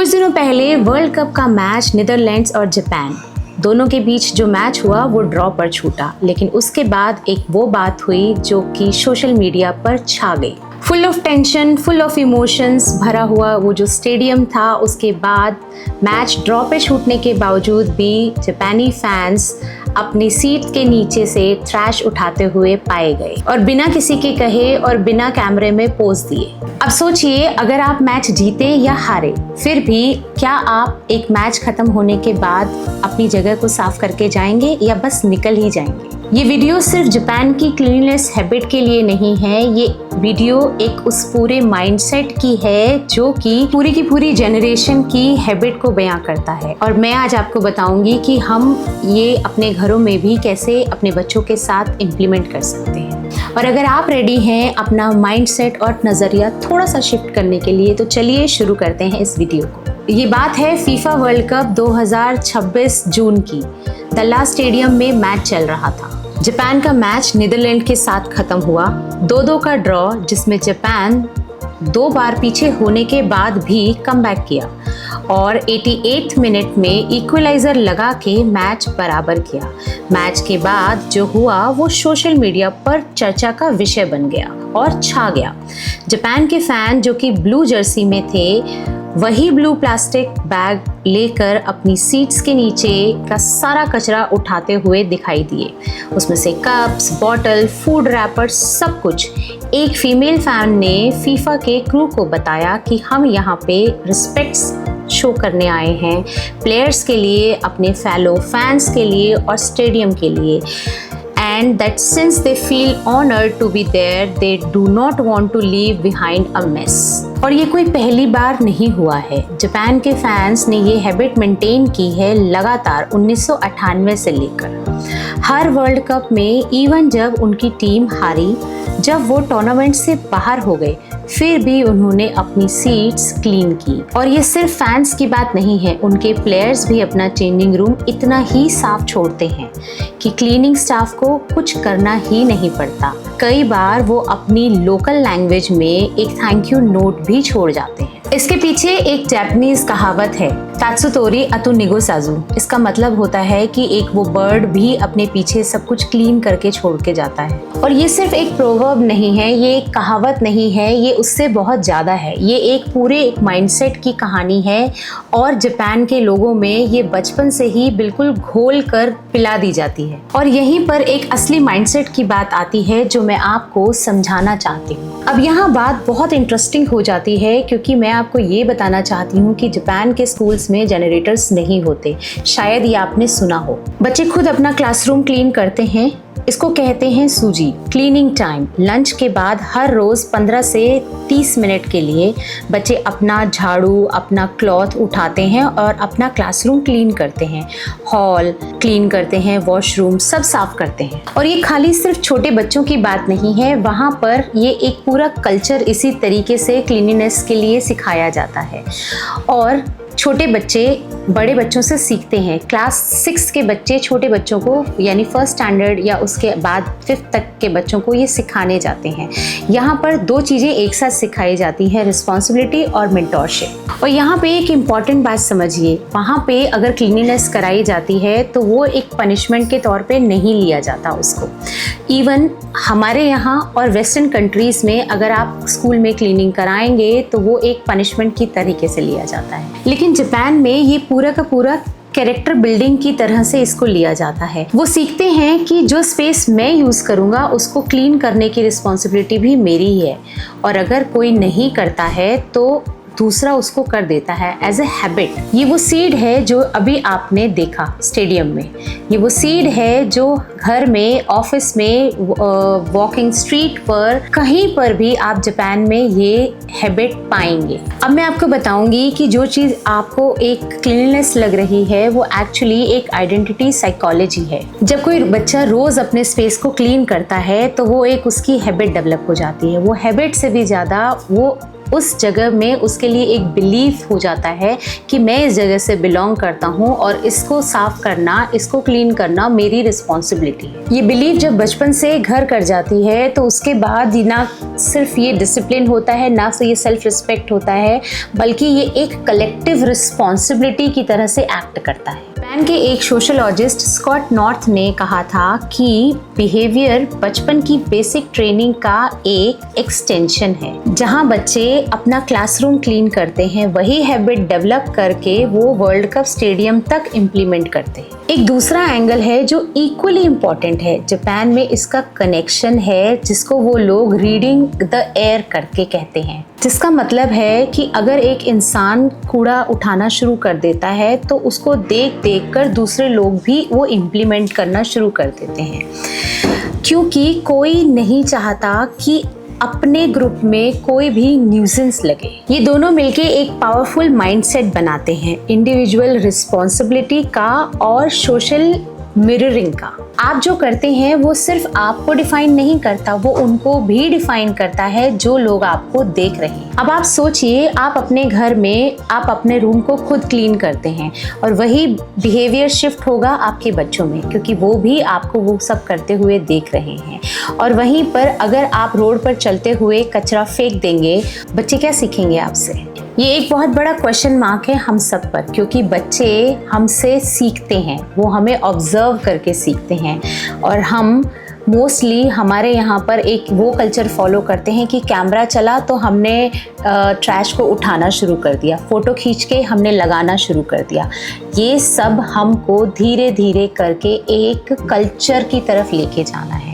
कुछ दिनों पहले वर्ल्ड कप का मैच नीदरलैंड्स और जापान दोनों के बीच जो मैच हुआ वो ड्रॉ पर छूटा, लेकिन उसके बाद एक वो बात हुई जो कि सोशल मीडिया पर छा गई। Full of tension, full of emotions भरा हुआ वो जो स्टेडियम था, उसके बाद मैच ड्रॉ पे छूटने के बावजूद भी जापानी फैंस अपनी सीट के नीचे से थ्रैश उठाते हुए पाए गए और बिना किसी के कहे और बिना कैमरे में पोज दिए। अब सोचिए, अगर आप मैच जीते या हारे, फिर भी क्या आप एक मैच खत्म होने के बाद अपनी जगह को साफ करके जाएंगे या बस निकल ही जाएंगे? ये वीडियो सिर्फ जापान की क्लीनलीनेस हैबिट के लिए नहीं है, ये वीडियो एक उस पूरे माइंडसेट की है जो कि पूरी की पूरी जनरेशन की हैबिट को बयां करता है। और मैं आज आपको बताऊंगी कि हम ये अपने घरों में भी कैसे अपने बच्चों के साथ इम्प्लीमेंट कर सकते हैं। और अगर आप रेडी हैं अपना माइंडसेट और नज़रिया थोड़ा सा शिफ्ट करने के लिए, तो चलिए शुरू करते हैं इस वीडियो को। ये बात है फीफा वर्ल्ड कप 2026 जून की। दल्ला स्टेडियम में मैच चल रहा था। जापान का मैच नीदरलैंड के साथ खत्म हुआ 2-2 का ड्रॉ, जिसमें जापान 2 बार पीछे होने के बाद भी कमबैक किया और 88 मिनट में इक्वलाइजर लगा के मैच बराबर किया। मैच के बाद जो हुआ वो सोशल मीडिया पर चर्चा का विषय बन गया और छा गया। जापान के फैन जो कि ब्लू जर्सी में थे, वही ब्लू प्लास्टिक बैग लेकर अपनी सीट्स के नीचे का सारा कचरा उठाते हुए दिखाई दिए। उसमें से कप्स, बॉटल, फूड रैपर, सब कुछ। एक फीमेल फैन ने फीफा के क्रू को बताया कि हम यहाँ पे रिस्पेक्ट शो करने आए हैं, प्लेयर्स के लिए, अपने फेलो फैंस के लिए और स्टेडियम के लिए, and that since they feel honored to be there, they do not want to leave behind a mess। और ये कोई पहली बार नहीं हुआ है। जापान के फैंस ने ये हैबिट मेंटेन की है लगातार 1998 से लेकर। हर वर्ल्ड कप में, इवन जब उनकी टीम हारी, जब वो टूर्नामेंट से बाहर हो गए, फिर भी उन्होंने अपनी सीट्स क्लीन की। और ये सिर्फ फैंस की बात नहीं है, उनके प्लेयर्स भी अपना चेंजिंग रूम इतना ही साफ छोड़ते हैं कि क्लीनिंग स्टाफ को कुछ करना ही नहीं पड़ता। कई बार वो अपनी लोकल लैंग्वेज में एक थैंक यू नोट भी छोड़ जाते हैं। इसके पीछे एक जापानीज कहावत है, तात्सुतोरी अतु निगोसाजु। इसका मतलब होता है कि एक वो बर्ड भी अपने पीछे सब कुछ क्लीन करके छोड़ के जाता है। और ये सिर्फ एक प्रोवर्ब नहीं है, ये एक कहावत नहीं है, ये उससे बहुत ज़्यादा है। ये एक पूरे एक माइंडसेट की कहानी है और जापान के लोगों में ये बचपन से ही बिल्कुल घोल कर पिला दी जाती है। और यहीं पर एक असली माइंडसेट की बात आती है जो मैं आपको समझाना चाहती हूँ। अब यहाँ बात बहुत इंटरेस्टिंग हो जाती है, क्योंकि मैं आपको ये बताना चाहती हूँ कि जापान के स्कूल्स में जनरेटर्स नहीं होते। शायद ये आपने सुना हो। बच्चे खुद अपना क्लासरूम क्लीन करते हैं। इसको कहते हैं सूजी, क्लीनिंग टाइम। लंच के बाद हर रोज 15 से 30 मिनट के लिए बच्चे अपना झाड़ू, अपना क्लॉथ उठाते हैं और अपना क्लासरूम क्लीन करते हैं, हॉल क्लीन करते हैं, वॉशरूम सब साफ करते हैं। और ये खाली सिर्फ छोटे बच्चों की बात नहीं है, वहाँ पर ये एक पूरा कल्चर इसी तरीके से क्लीनिनेस के लिए सिखाया जाता है। और छोटे बच्चे बड़े बच्चों से सीखते हैं। क्लास 6 के बच्चे छोटे बच्चों को, यानी फर्स्ट स्टैंडर्ड या उसके बाद 5th तक के बच्चों को ये सिखाने जाते हैं। यहाँ पर 2 चीज़ें एक साथ सिखाई जाती हैं, रिस्पॉन्सिबिलिटी और मेंटोरशिप। और यहाँ पे एक इम्पॉर्टेंट बात समझिए, वहाँ पे अगर क्लीनिनेस कराई जाती है तो वो एक पनिशमेंट के तौर पे नहीं लिया जाता उसको। इवन हमारे यहाँ और वेस्टर्न कंट्रीज़ में अगर आप स्कूल में क्लीनिंग कराएंगे तो वो एक पनिशमेंट की तरीके से लिया जाता है। लेकिन जापान में ये पूरा का पूरा कैरेक्टर बिल्डिंग की तरह से इसको लिया जाता है। वो सीखते हैं कि जो स्पेस मैं यूज़ करूँगा उसको क्लीन करने की रिस्पॉन्सिबिलिटी भी मेरी ही है, और अगर कोई नहीं करता है तो दूसरा उसको कर देता है एज ए हैबिट। ये वो सीड है जो अभी आपने देखा स्टेडियम में, ये वो सीड है जो घर में, ऑफिस में, वॉकिंग स्ट्रीट पर, कहीं पर भी आप जापान में ये हैबिट पाएंगे। अब मैं आपको बताऊंगी कि जो चीज़ आपको एक क्लीननेस लग रही है वो एक्चुअली एक आइडेंटिटी साइकोलॉजी है। जब कोई बच्चा रोज़ अपने स्पेस को क्लीन करता है तो वो एक उसकी हैबिट डेवलप हो जाती है। वो हैबिट से भी ज़्यादा वो उस जगह में उसके लिए एक बिलीफ हो जाता है कि मैं इस जगह से बिलोंग करता हूँ और इसको साफ करना, इसको क्लीन करना मेरी रिस्पॉन्सिबिलिटी है। ये बिलीफ जब बचपन से घर कर जाती है तो उसके बाद ना सिर्फ ये डिसिप्लिन होता है, ना तो ये सेल्फ रिस्पेक्ट होता है, बल्कि ये एक कलेक्टिव रिस्पॉन्सिबिलिटी की तरह से एक्ट करता है। जापान के एक सोशियोलॉजिस्ट स्कॉट नॉर्थ ने कहा था कि बिहेवियर बचपन की बेसिक ट्रेनिंग का एक एक्सटेंशन है। जहां बच्चे अपना क्लासरूम क्लीन करते हैं, वही हैबिट डेवलप करके वो वर्ल्ड कप स्टेडियम तक इम्प्लीमेंट करते हैं। एक दूसरा एंगल है जो इक्वली इम्पोर्टेंट है। जापान में इसका कनेक्शन है जिसको वो लोग रीडिंग द एयर करके कहते हैं, जिसका मतलब है कि अगर एक इंसान कूड़ा उठाना शुरू कर देता है तो उसको देख देख कर दूसरे लोग भी वो इम्प्लीमेंट करना शुरू कर देते हैं, क्योंकि कोई नहीं चाहता कि अपने ग्रुप में कोई भी न्यूसेंस लगे। ये दोनों मिलके एक पावरफुल माइंडसेट बनाते हैं, इंडिविजुअल रिस्पॉन्सिबिलिटी का और सोशल मिररिंग का। आप जो करते हैं वो सिर्फ आपको डिफाइन नहीं करता, वो उनको भी डिफाइन करता है जो लोग आपको देख रहे हैं। अब आप सोचिए, आप अपने घर में आप अपने रूम को खुद क्लीन करते हैं और वही बिहेवियर शिफ्ट होगा आपके बच्चों में, क्योंकि वो भी आपको वो सब करते हुए देख रहे हैं। और वहीं पर अगर आप रोड पर चलते हुए कचरा फेंक देंगे, बच्चे क्या सीखेंगे आपसे? ये एक बहुत बड़ा क्वेश्चन मार्क है हम सब पर, क्योंकि बच्चे हमसे सीखते हैं, वो हमें ऑब्जर्व करके सीखते हैं। और हम मोस्टली हमारे यहाँ पर एक वो कल्चर फॉलो करते हैं कि कैमरा चला तो हमने ट्रैश को उठाना शुरू कर दिया, फ़ोटो खींच के हमने लगाना शुरू कर दिया। ये सब हमको धीरे धीरे करके एक कल्चर की तरफ लेके जाना है।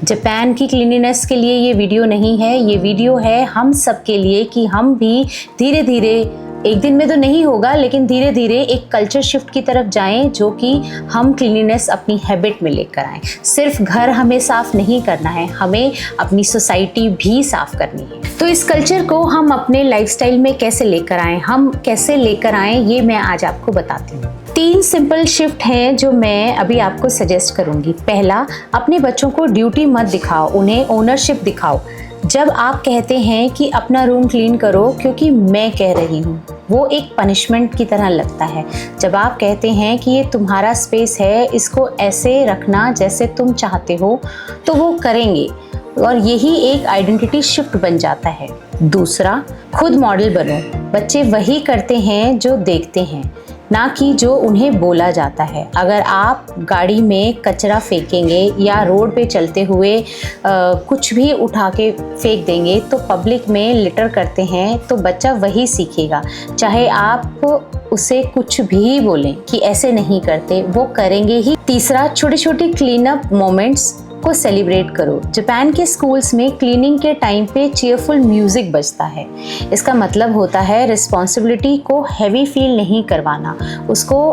जापान की क्लीनिनेस के लिए ये वीडियो नहीं है, ये वीडियो है हम सब के लिए कि हम भी धीरे धीरे, एक दिन में तो नहीं होगा, लेकिन धीरे धीरे एक कल्चर शिफ्ट की तरफ जाएं जो कि हम क्लीनिनेस अपनी हैबिट में लेकर आएं। सिर्फ घर हमें साफ नहीं करना है, हमें अपनी सोसाइटी भी साफ करनी है। तो इस कल्चर को हम अपने लाइफस्टाइल में कैसे लेकर आएं, हम कैसे लेकर आएं, ये मैं आज आपको बताती हूँ। 3 सिंपल शिफ्ट हैं जो मैं अभी आपको सजेस्ट करूंगी। पहला, अपने बच्चों को ड्यूटी मत दिखाओ, उन्हें ओनरशिप दिखाओ। जब आप कहते हैं कि अपना रूम क्लीन करो क्योंकि मैं कह रही हूँ, वो एक पनिशमेंट की तरह लगता है। जब आप कहते हैं कि ये तुम्हारा स्पेस है, इसको ऐसे रखना जैसे तुम चाहते हो, तो वो करेंगे और यही एक आइडेंटिटी शिफ्ट बन जाता है। दूसरा, खुद मॉडल बनो। बच्चे वही करते हैं जो देखते हैं, ना कि जो उन्हें बोला जाता है। अगर आप गाड़ी में कचरा फेंकेंगे या रोड पे चलते हुए कुछ भी उठा के फेंक देंगे तो पब्लिक में लिटर करते हैं, तो बच्चा वही सीखेगा। चाहे आप उसे कुछ भी बोलें कि ऐसे नहीं करते, वो करेंगे ही। तीसरा, छोटे छोटे क्लीन अप मोमेंट्स को सेलिब्रेट करो। जापान के स्कूल्स में क्लीनिंग के टाइम पे चीयरफुल म्यूजिक बजता है। इसका मतलब होता है रिस्पॉन्सिबिलिटी को हैवी फील नहीं करवाना, उसको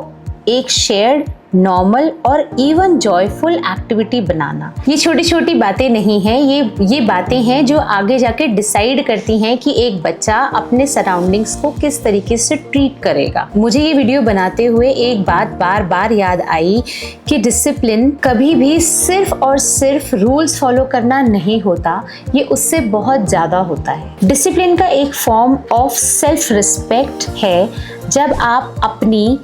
एक शेयर्ड, नॉर्मल और इवन जॉयफुल एक्टिविटी बनाना। ये छोटी छोटी बातें नहीं हैं, ये बातें हैं जो आगे जाके डिसाइड करती हैं कि एक बच्चा अपने सराउंडिंग्स को किस तरीके से ट्रीट करेगा। मुझे ये वीडियो बनाते हुए एक बात बार बार याद आई कि डिसिप्लिन कभी भी सिर्फ और सिर्फ रूल्स फॉलो करना नहीं होता, ये उससे बहुत ज़्यादा होता है। डिसिप्लिन का एक फॉर्म ऑफ सेल्फ रिस्पेक्ट है जब आप अपनी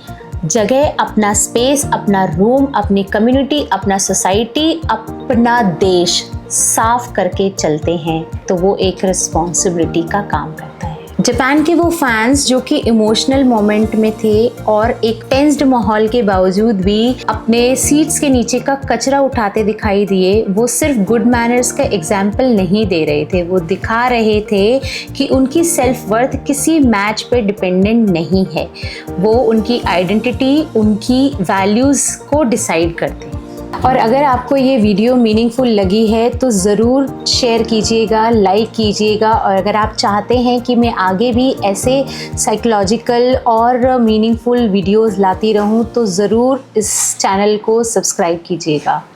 जगह, अपना स्पेस, अपना रूम, अपनी कम्युनिटी, अपना सोसाइटी, अपना देश साफ करके चलते हैं, तो वो एक रिस्पॉन्सिबिलिटी का काम करता है। जापान के वो फैंस जो कि इमोशनल मोमेंट में थे और एक टेंस्ड माहौल के बावजूद भी अपने सीट्स के नीचे का कचरा उठाते दिखाई दिए, वो सिर्फ गुड मैनर्स का एग्जाम्पल नहीं दे रहे थे, वो दिखा रहे थे कि उनकी सेल्फ वर्थ किसी मैच पे डिपेंडेंट नहीं है। वो उनकी आइडेंटिटी, उनकी वैल्यूज़ को डिसाइड करते हैं। और अगर आपको ये वीडियो मीनिंगफुल लगी है तो ज़रूर शेयर कीजिएगा, लाइक कीजिएगा। और अगर आप चाहते हैं कि मैं आगे भी ऐसे साइकोलॉजिकल और मीनिंगफुल वीडियोस लाती रहूं तो ज़रूर इस चैनल को सब्सक्राइब कीजिएगा।